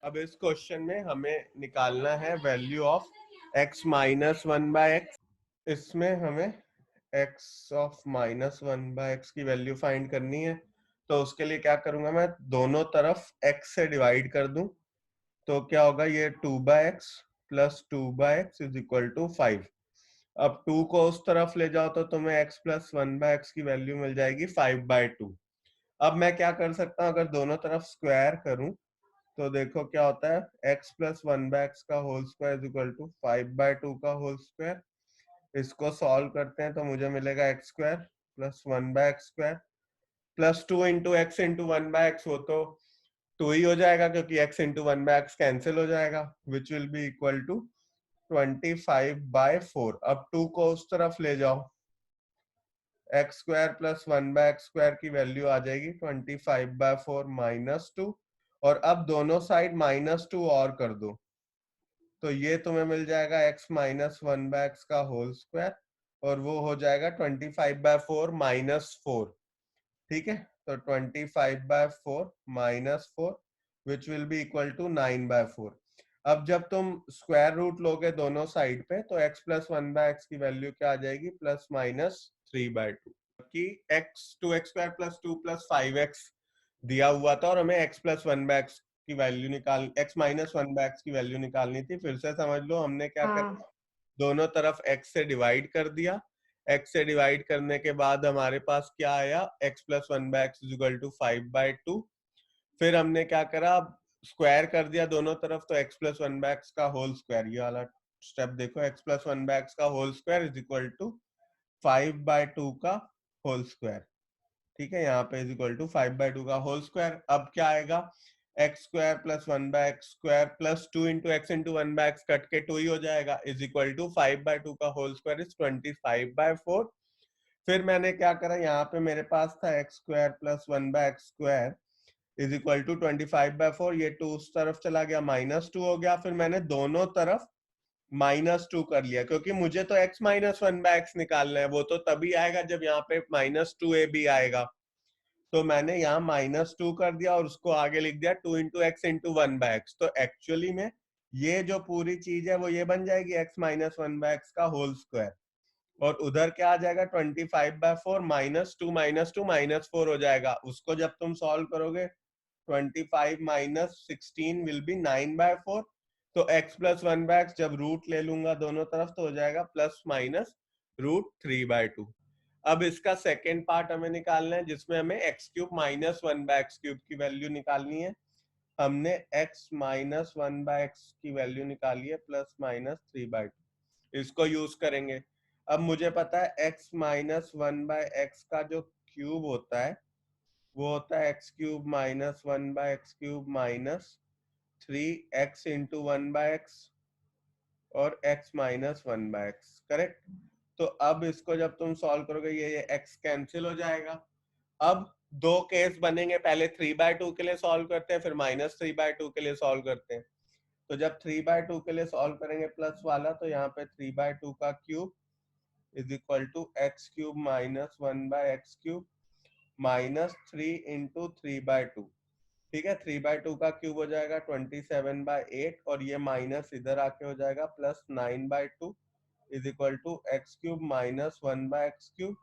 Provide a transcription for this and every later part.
अब इस क्वेश्चन में हमें निकालना है value of x minus one by x. इसमें हमें x of minus one by x की वैल्यू फाइंड करनी है। तो उसके लिए क्या करूंगा, मैं दोनों तरफ x से डिवाइड कर दूं। तो क्या होगा, ये 2/x plus 2/x is equal to 5। अब 2 को उस तरफ ले जाओ तो तुम्हें x प्लस 1/x की वैल्यू मिल जाएगी 5/2। अब मैं क्या कर सकता हूँ, अगर दोनों तरफ स्क्वायर करूं तो देखो क्या होता है, x प्लस 1/x का whole square is equal to 5/2 का होल स्क्वायर। इसको सॉल्व करते हैं तो मुझे मिलेगा x square plus 1/x square plus 2 into x into 1/x। वो तो 2 ही हो जाएगा क्योंकि x इंटू 1/x कैंसिल हो जाएगा, which will be equal to 25/4। अब 2 को उस तरफ ले जाओ, x square plus 1/x square की वैल्यू आ जाएगी 25/4 माइनस 2। और अब दोनों साइड माइनस 2 और कर दो तो ये तुम्हें मिल जाएगा x माइनस 1/x का होल स्क्वायर, और वो हो जाएगा 25/4 माइनस 4। ठीक है, तो 25/4 minus 4 which will be equal to 9/4। अब जब तुम स्क्वायर रूट लोगे दोनों साइड पे तो x प्लस 1/x की वैल्यू क्या आ जाएगी, प्लस माइनस 3/2। कि x square plus 2 plus 5x दिया हुआ था और हमें x प्लस 1/x की वैल्यू निकाल x माइनस 1/x की वैल्यू निकालनी थी। फिर से समझ लो, हमने क्या कर हाँ। दोनों तरफ x से डिवाइड कर दिया। x से डिवाइड करने के बाद हमारे पास क्या आया, x plus 1/x is equal to 5/2। फिर हमने क्या करा, स्क्वायर कर दिया दोनों तरफ, तो x प्लस 1/x का होल स्क्वायर, ये वाला स्टेप देखो, x प्लस 1/x का whole square is equal to 5/2 का होल स्क्वायर। ठीक है, यहाँ पे इज इक्वल टू 5/2 का होल स्क्वायर। अब क्या आएगा, x square plus 1/x square plus 2 into x into 1/x cut के 2 ही हो जाएगा, इज इक्वल टू 5/2 का होल स्क्वायर इज 25/4। फिर मैंने क्या करा, यहाँ पे मेरे पास था x square plus 1/x square is equal to 25/4। ये 2 उस तरफ चला गया, माइनस 2 हो गया। फिर मैंने दोनों तरफ -2 कर लिया, क्योंकि मुझे तो x माइनस 1/x निकालना है। वो तो तभी आएगा जब यहाँ पे -2a भी आएगा। तो मैंने यहाँ -2 कर दिया और उसको आगे लिख दिया 2 इंटू एक्स इंटू 1/x। तो एक्चुअली में ये जो पूरी चीज है वो ये बन जाएगी x माइनस 1/x का होल स्क्वायर। और उधर क्या आ जाएगा, 25/4 -2 -4 हो जाएगा। उसको जब तुम सॉल्व करोगे 25 माइनस 16 विल बी 9/4। तो x प्लस 1/x जब रूट ले लूंगा दोनों तरफ तो हो जाएगा प्लस माइनस √3/2। अब इसका सेकेंड पार्ट हमें निकालना है, जिसमें हमें x cube minus 1/x cube की वैल्यू निकालनी है। हमने x माइनस 1/x की वैल्यू निकाली है प्लस माइनस 3/2, इसको यूज करेंगे। अब मुझे पता है x माइनस 1/x का जो क्यूब होता है वो होता है x cube minus 1/x cube minus 3x into 1/x और x माइनस 1/x, करेक्ट। तो अब इसको जब तुम सॉल्व करोगे ये x कैंसिल हो जाएगा। अब दो केस बनेंगे, पहले 3/2 के लिए सॉल्व करते हैं, फिर -3/2 के लिए सॉल्व करते हैं। तो जब 3/2 के लिए सॉल्व करेंगे प्लस वाला, तो यहाँ पे 3/2 का cube is equal to x cube minus 1/x cube minus 3 into 3/2। ठीक है, 3/2 का क्यूब हो जाएगा 27/8 और ये माइनस इधर आके हो जाएगा plus 9/2 is equal to x cube minus 1/x cube.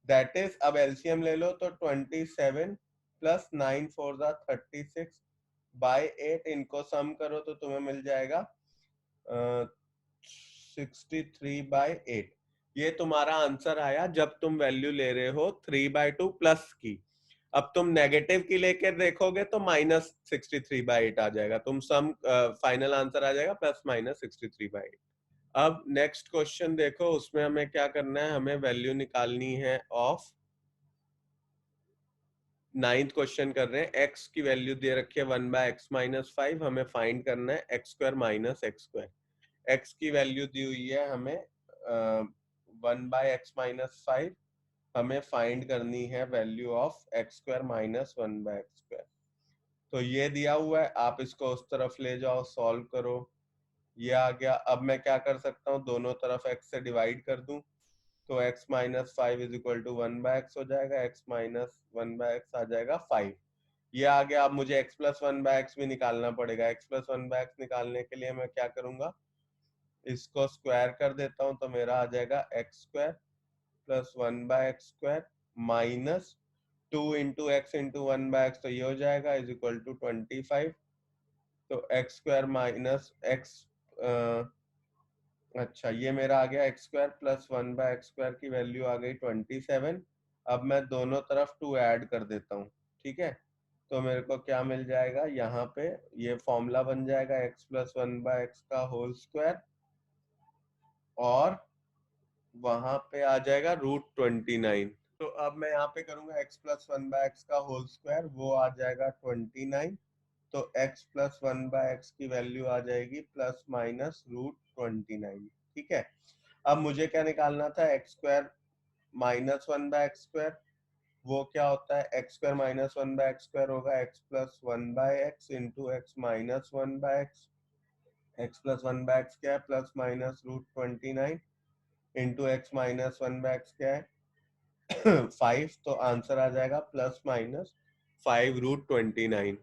That is, अब एलसीएम ले लो तो 27 प्लस 9 4 36/8, इनको सम करो तो तुम्हें मिल जाएगा 63/8। ये तुम्हारा आंसर आया जब तुम वैल्यू ले रहे हो 3/2 प्लस की। अब तुम नेगेटिव की लेकर देखोगे तो -63/8 आ जाएगा। तुम सम फाइनल आंसर आ जाएगा प्लस माइनस 63/8। अब नेक्स्ट क्वेश्चन देखो, उसमें हमें क्या करना है, हमें वैल्यू निकालनी है ऑफ, 9th क्वेश्चन कर रहे हैं। x की वैल्यू दे रखी है 1/x माइनस 5, हमें फाइंड करना है x square minus x square. x की वैल्यू दी हुई है हमें 1/x माइनस 5, हमें फाइंड करनी है value of x square minus 1/x square. तो ये दिया हुआ है, आप इसको उस तरफ ले जाओ, सॉल्व करो, ये आ गया। अब मैं क्या कर सकता हूँ, दोनों तरफ x से डिवाइड कर दूं तो x minus 5 is equal to 1/x हो जाएगा, x माइनस 1/x आ जाएगा 5। ये आ गया। अब मुझे x plus one by x भी निकालना पड़ेगा। x plus one by x निकालने के लिए मैं क्या करूंगा, इसको स्क्वायर कर देता हूं, तो मेरा आ जाएगा x square plus one by x square minus 2 × x × 1 by x, तो ये हो जाएगा इज इक्वल टू 25। तो एक्स स्क्वायर माइनस एक्स, अच्छा ये मेरा आ गया x square plus one by x square की वैल्यू आ गई 27। अब मैं दोनों तरफ 2 ऐड कर देता हूँ, ठीक है। तो मेरे को क्या मिल जाएगा यहाँ पे, ये फॉर्मूला बन जाएगा x plus one by x का होल स्क्वायर, और वहां पे आ जाएगा √29। तो अब मैं यहाँ पे करूंगा x plus one by x का होल स्क्वायर, वो आ जाएगा 29। तो x plus one by x की वैल्यू आ जाएगी प्लस माइनस √29, ठीक है। अब मुझे क्या निकालना था, x square minus one by x square, वो क्या होता है, x square minus one by x square होगा x plus one by x into x minus one by x. X plus one by x क्या है, plus minus √29 into x minus one by x क्या है 5। तो answer आ जाएगा plus minus 5√29।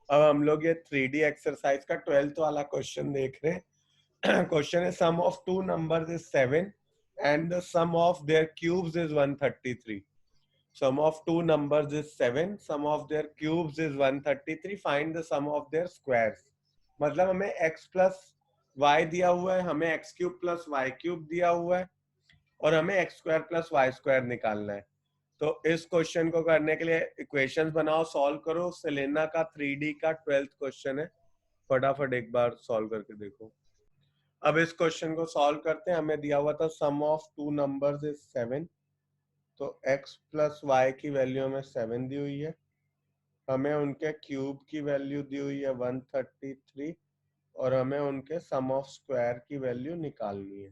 अब हम लोग ये 3D एक्सरसाइज का 12th वाला क्वेश्चन देख रहे हैं। क्वेश्चन है sum of two numbers is 7 and the sum of their cubes is 133. Sum of two numbers is 7, sum of their cubes is 133. Find the sum of their squares. मतलब हमें x plus Y दिया हुआ है, हमें x cube plus y cube दिया हुआ है, और हमें x square plus y square निकालना है। तो इस क्वेश्चन को करने के लिए इक्वेशंस बनाओ, सॉल्व करो। सेलेना का 3D का 12th क्वेश्चन है, फटाफट एक बार सॉल्व करके देखो। अब इस क्वेश्चन को सॉल्व करते हैं। हमें दिया हुआ था सम ऑफ टू नंबर्स इज 7, तो x प्लस वाई की वैल्यू हमें 7 दी हुई है, हमें उनके क्यूब की वैल्यू दी हुई है 133, और हमें उनके सम ऑफ स्क्वायर की वैल्यू निकालनी है,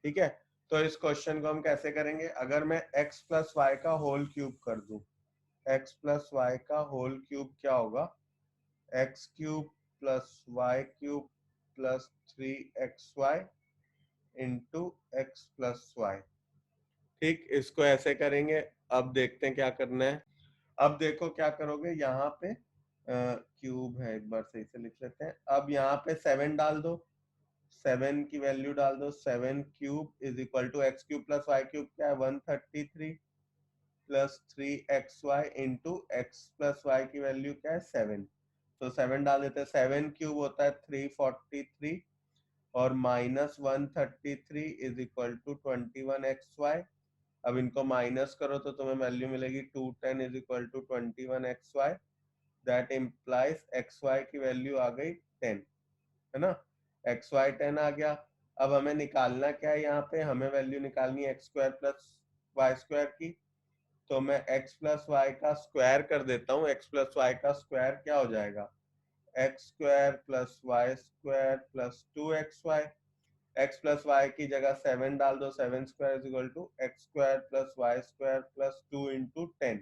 ठीक है। तो इस क्वेश्चन को हम कैसे करेंगे, अगर मैं x प्लस वाई का होल क्यूब कर दूं, x प्लस वाई का होल क्यूब क्या होगा, x cube plus y cube plus 3xy into x plus y, ठीक। इसको ऐसे करेंगे। अब देखते हैं क्या करना है। अब देखो क्या करोगे, यहाँ पे क्यूब है, एक बार सही से लिख लेते हैं। अब यहाँ पे 7 डाल दो, 7 की वैल्यू डाल दो। 7 cube is equal to x cube plus y cube क्या है 133 plus 3xy into x plus y की वैल्यू क्या है 7। तो 7 डाल देते हैं, 7 क्यूब होता है 343, और minus 133 is equal to 21xy। अब इनको माइनस करो तो तुम्हें वैल्यू मिलेगी 210 is equal to 21xy। That implies xy की वैल्यू आ गई 10, है ना। xy 10 आ गया। अब हमें निकालना क्या है, यहाँ पे हमें वैल्यू निकालनी है x square plus y square की। तो मैं x प्लस वाई का स्क्वायर कर देता हूँ। x प्लस वाई का स्क्वायर क्या हो जाएगा, x square plus y square plus 2xy। x plus y की जगह 7 डाल दो, 7 square is equal to x square plus y square plus 2 into 10,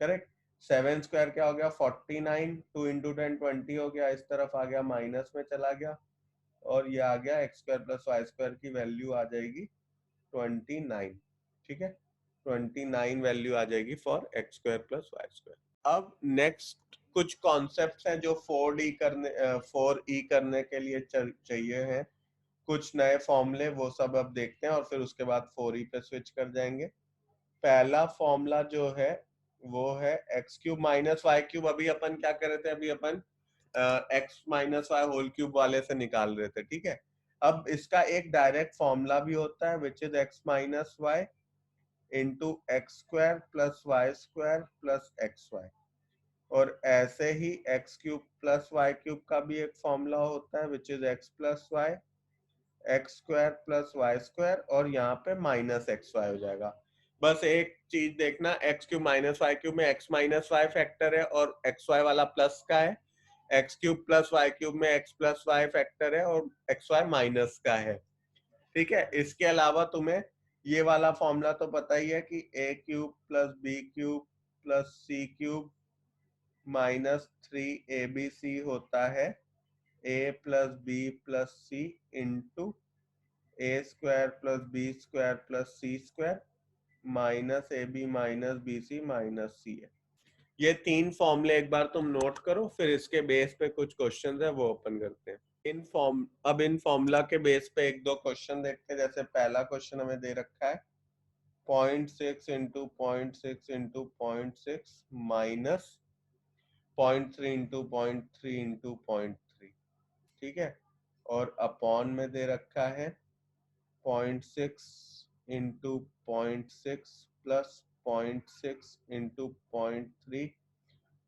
correct. 7 square क्या हो गया 49, 2 इंटू 10 20 हो गया, इस तरफ आ गया माइनस में चला गया, और ये आ गया x square plus y square की वैल्यू आ जाएगी 29, ठीक है। 29 वैल्यू आ जाएगी for x square plus y square. अब नेक्स्ट कुछ कॉन्सेप्ट्स हैं जो 4e करने के लिए चाहिए हैं, कुछ नए फॉर्मूले, वो सब अब देखते हैं, और फिर उसके बाद 4e पे स्विच कर जाएंगे। पहला फॉर्मूला जो है वो है x cube minus y cube. अभी अपन क्या कर रहे थे, अभी अपन x minus y whole cube वाले से निकाल रहे थे, ठीक है। अब इसका एक डायरेक्ट फॉर्मूला भी होता है which is x minus y into x square plus y square plus x y, और ऐसे ही x cube plus y cube का भी एक फॉर्मूला होता है which is x plus y x square plus y square, और यहाँ पे माइनस एक्स वाई हो जाएगा। बस एक चीज देखना, x cube minus y cube में एक्स माइनस वाई फैक्टर है और एक्स वाई वाला प्लस का है। X cube plus y cube में एक्स प्लस वाई फैक्टर है और एक्स वाई माइनस का है, ठीक है। इसके अलावा तुम्हें ये वाला फॉर्मूला तो पता ही है कि a cube plus b cube plus c cube minus 3abc होता है a plus b plus c into a square plus b square plus c square minus a b minus b c minus c है। ये 3 फॉर्मूले एक बार तुम note करो, फिर इसके बेस पे कुछ क्वेश्चन है वो ओपन करते हैं। अब इन फॉर्मूला के बेस पे एक दो क्वेश्चन देखते हैं। जैसे पहला क्वेश्चन हमें दे रखा है 0.6 into 0.6 into 0.6 minus 0.3 into 0.3 into 0.3, ठीक है। और अपॉन में दे रखा है 0.6 into 0.6 plus 0.6 into 0.3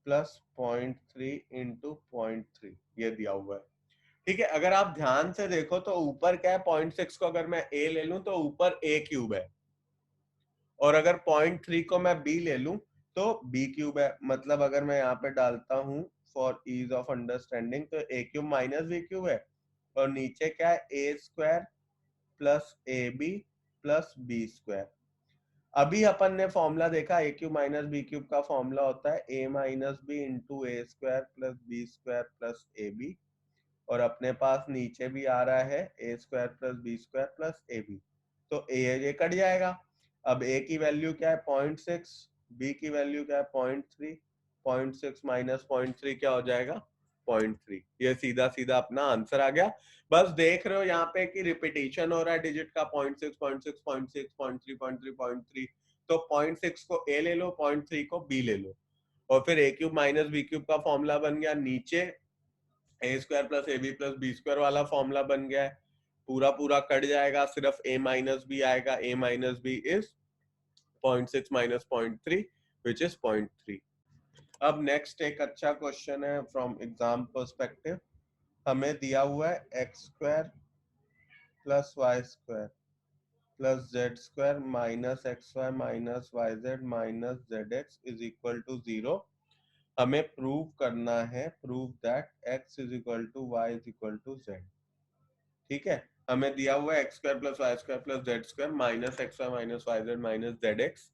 plus 0.3 into 0.3, ये दिया हुआ है, ठीक है। अगर आप ध्यान से देखो तो ऊपर क्या है, 0.6 को अगर मैं a ले लूं तो ऊपर a क्यूब है, और अगर 0.3 को मैं b ले लूं तो b क्यूब है। मतलब अगर मैं यहाँ पे डालता हूं फॉर ईज ऑफ अंडरस्टैंडिंग तो a cube minus b cube है, और नीचे क्या है, a square plus a b plus b square. अभी अपन ने फॉर्मूला देखा a cube minus b cube का फॉर्मूला होता है a minus b into a square plus b square plus a b, और अपने पास नीचे भी आ रहा है a square plus b square plus a b, तो ए कट जाएगा। अब ए की वैल्यू क्या है 0.6, बी की वैल्यू क्या है 0.3, 0.6 माइनस 0.3 क्या हो जाएगा 0.3। ये सीधा सीधा अपना आंसर आ गया। बस देख रहे हो यहाँ पे कि रिपीटिशन हो रहा है डिजिट का 0.6 0.6 0.6 0.3 0.3 0.3, तो 0.6 को ए ले लो, 0.3 को बी ले लो, और फिर a cube minus b cube का फॉर्मूला बन गया, नीचे a square plus a b plus b square वाला फॉर्मूला बन गया है। पूरा पूरा कट जाएगा, सिर्फ a माइनस बी आएगा, a minus b is 0.6 minus 0.3 which is 0.3। अब नेक्स्ट एक अच्छा क्वेश्चन है फ्रॉम एग्जाम पर्सपेक्टिव। हमें दिया हुआ है x square plus y square plus z square minus x y minus y z minus z x is equal to 0। हमें prove करना है, prove that x is equal to y is equal to z, ठीक है। हमें दिया हुआ है x square plus y square plus z square minus x y minus y z minus z x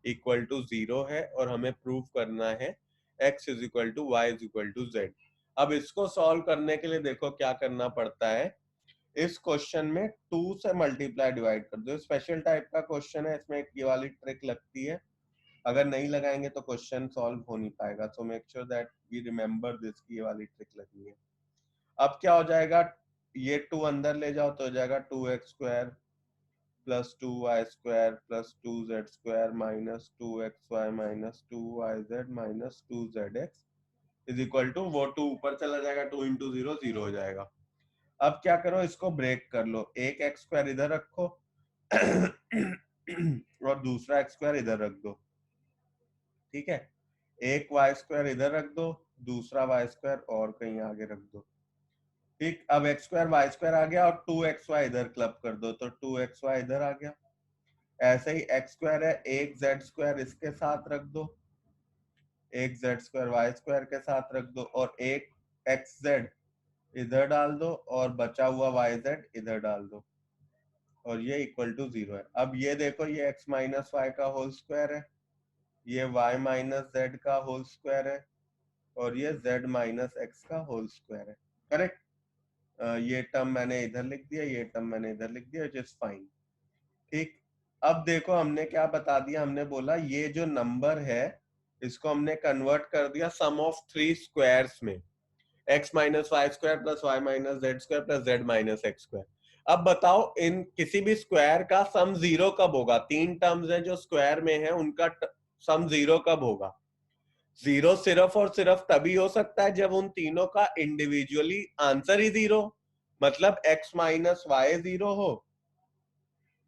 equal to 0 है, और हमें प्रूव करना है x is equal to y is equal to z. अब इसको सॉल्व करने के लिए देखो क्या करना पड़ता है। इस क्वेश्चन में 2 से मल्टीप्लाई डिवाइड कर दो। स्पेशल टाइप का क्वेश्चन है, इसमें एक ये वाली ट्रिक लगती है, अगर नहीं लगाएंगे तो क्वेश्चन सॉल्व हो नहीं पाएगा। So make sure that we remember this की ये वाली ट्रिक लगनी है। अब क्या हो जाएगा, ये 2 अंदर ले जाओ तो हो जाएगा 2x square plus 2y square plus 2z square minus 2xy minus 2yz minus 2zx is equal to, वो 2 ऊपर चला जाएगा, 2 इंटू 0 0 हो जाएगा। अब क्या करो, इसको ब्रेक कर लो, एक एक्स स्क्वायर इधर रखो और दूसरा एक्स स्क्वायर इधर रख दो, ठीक है। एक वाई स्क्वायर इधर रख दो, दूसरा वाई स्क्वायर और कहीं आगे रख दो, ठीक। अब एक्स स्क्वायर वाई स्क्वायर आ गया, और 2xy इधर क्लब कर दो, तो 2xy इधर आ गया। ऐसे ही एक्स स्क्वायर है, एक जेड स्क्वायर इसके साथ रख दो, एक जेड स्क्वायर वाई स्क्वायर के साथ रख दो, और एक एक्स जेड इधर डाल दो, और बचा हुआ वाई जेड इधर डाल दो, और ये इक्वल टू 0 है। अब ये देखो, ये x माइनस वाई का होल स्क्वायर है, ये y माइनस जेड का होल स्क्वायर है, और ये z माइनस एक्स का होल स्क्वायर है, करेक्ट। ये टर्म मैंने इधर लिख दिया, ये टर्म मैंने इधर लिख दिया, विच इज फाइन, ठीक। अब देखो हमने क्या बता दिया, हमने बोला ये जो नंबर है इसको हमने कन्वर्ट कर दिया सम ऑफ 3 स्क्वायर्स में, x minus Y square plus y minus Z square plus z minus x square. अब बताओ इन किसी भी स्क्वायर का सम 0 कब होगा, 3 टर्म्स हैं जो स्क्वायर में है, उनका सम 0 कब होगा। 0 सिर्फ और सिर्फ तभी हो सकता है जब उन तीनों का इंडिविजुअली आंसर ही 0, मतलब x माइनस वाई 0 हो,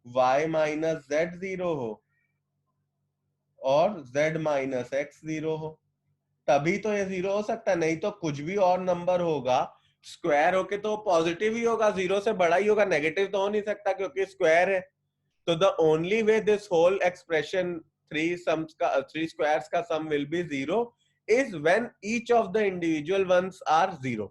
y माइनस जेड 0 हो, और z माइनस एक्स 0 हो, तभी तो ये 0 हो सकता है। नहीं तो कुछ भी और नंबर होगा स्क्वायर होके तो पॉजिटिव ही होगा, 0 से बड़ा ही होगा, नेगेटिव तो हो नहीं सकता क्योंकि स्क्वायर है। तो the only way this whole expression 3 squares का sum will be 0 is when each of the individual ones are 0।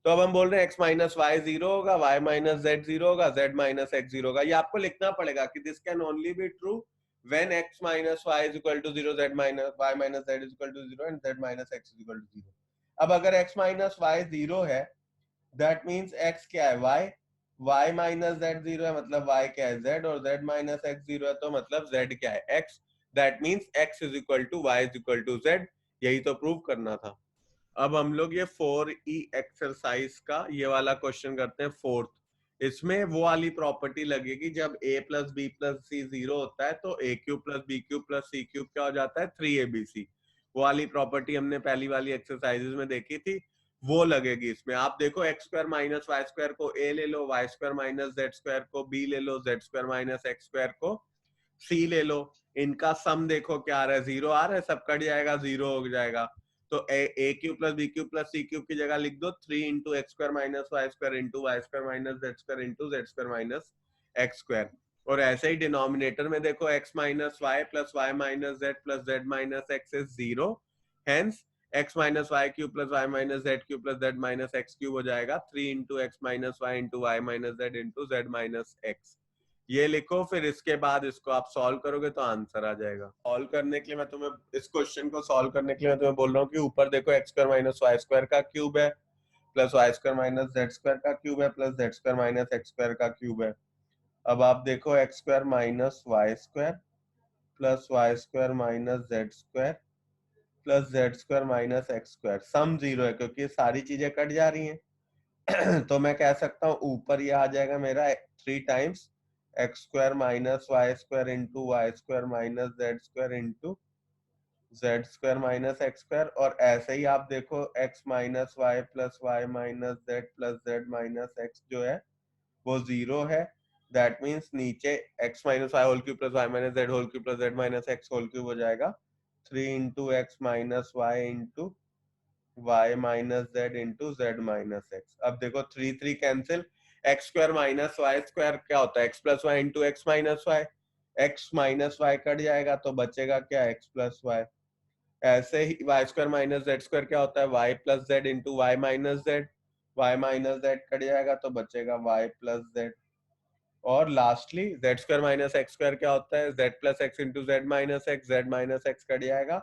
तो अब हम बोल रहे हैं x माइनस वाई 0 होगा, y माइनस जेड 0 होगा, z माइनस एक्स 0 होगा। ये आपको लिखना पड़ेगा कि this can only be true when x minus y is equal to 0, z minus y minus z is equal to 0 and z minus x is equal to 0। अब अगर x minus y 0 है, that means x क्या है y, y minus z 0 है मतलब y क्या है z, और z minus x 0 है तो मतलब z क्या है x। That means x is equal to y is equal to z यही तो प्रूव करना था। अब हम लोग ये 4E एक्सरसाइज का ये वाला क्वेश्चन करते हैं फोर्थ। इसमें वो वाली प्रॉपर्टी लगेगी जब a plus b plus c 0 होता है तो a cube plus b cube plus c cube क्या हो जाता है 3abc। वो वाली प्रॉपर्टी हमने पहली वाली एक्सरसाइजेज में देखी थी, वो लगेगी इसमें। आप देखो x square minus Y square को a ले लो, y square minus Z square को b ले लो, z square minus x square को c ले लो। इनका सम देखो क्या आ रहा है, 0 आ रहा है, सब कट जाएगा, 0 हो जाएगा। तो a cube plus b cube plus c cube की जगह लिख दो 3 into x square minus Y square into y square minus Z square into z square minus x square. और ऐसे ही डिनोमिनेटर में देखो x minus y plus y minus z plus z minus x is 0, hence x minus y cube plus y minus z cube plus z minus x cube हो जाएगा 3 into x minus y into Y minus Z into Z minus x. ये लिखो, फिर इसके बाद इसको आप solve करोगे तो आंसर आ जाएगा। सॉल्व करने के लिए मैं तुम्हें इस क्वेश्चन को सॉल्व करने के लिए मैं तुम्हें बोल रहा हूँ कि ऊपर देखो x square minus Y square का क्यूब है plus y square minus Z square का क्यूब है plus z square minus x square का क्यूब है। अब आप देखो x square minus Y square plus y square minus Z square plus z square minus x square, sum 0 है क्योंकि सारी चीजें कट जा रही हैं। तो मैं कह सकता हूँ ऊपर ये आ जाएगा मेरा 3 times x square minus Y square into y square minus Z square into z square minus x square. और ऐसे ही आप देखो x minus y plus y minus z plus z minus x जो है वो 0 है। दैट मीन्स नीचे x minus y whole cube plus y minus z whole cube plus z minus x whole cube हो जाएगा 3 into x minus y into Y minus Z into Z minus X. अब देखो 3 3 cancel, X square minus Y square क्या होता है X plus Y into x minus Y, X minus Y cut जाएगा तो बचेगा क्या एक्स प्लस वाई। ऐसे ही Y square minus Z square क्या होता है Y plus Z into Y minus Z, Y minus Z cut जाएगा तो बचेगा वाई प्लस जेड। और lastly Z square minus x square क्या होता है z plus x into Z minus x, z minus x cut जाएगा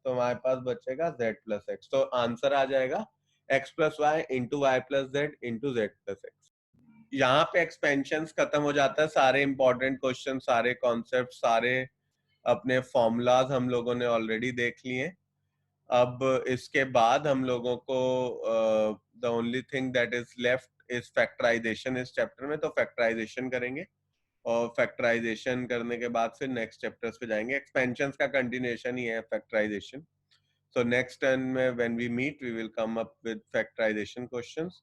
तो हमारे पास बचेगा जेड प्लस एक्स। तो आंसर आ जाएगा x plus Y into y plus Z into z plus x. यहाँ पे एक्सपेंशन खत्म हो जाता है, सारे इंपॉर्टेंट क्वेश्चन, सारे कॉन्सेप्ट, सारे अपने फॉर्मूलाज हम लोगों ने ऑलरेडी देख लिए। अब इसके बाद हम लोगों को the only thing that is left is factorisation इस चैप्टर में, तो फैक्टराइजेशन करेंगे और फैक्टराइजेशन करने के बाद फिर नेक्स्ट चैप्टर्स पे जाएंगे। एक्सपेंशंस का कंटिन्यूएशन ही है फैक्टराइजेशन। सो नेक्स्ट टर्न में when we meet we will come up with factorisation questions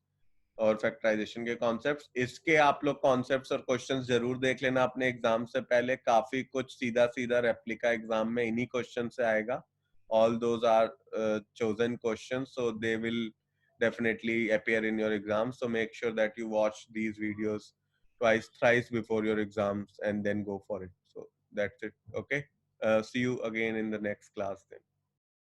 और फैक्टराइजेशन के कॉन्सेप्ट्स। इसके आप लोग कॉन्सेप्ट्स और क्वेश्चंस जरूर देख लेना अपने एग्जाम से पहले, काफी कुछ सीधा सीधा रेप्लिका एग्जाम में इन्हीं क्वेश्चन से आएगा। all those are chosen questions, so they will definitely appear in your exam, so make sure that you watch these videos twice thrice before your exams and then go for it. So that's it. Okay, see you again in the next class then.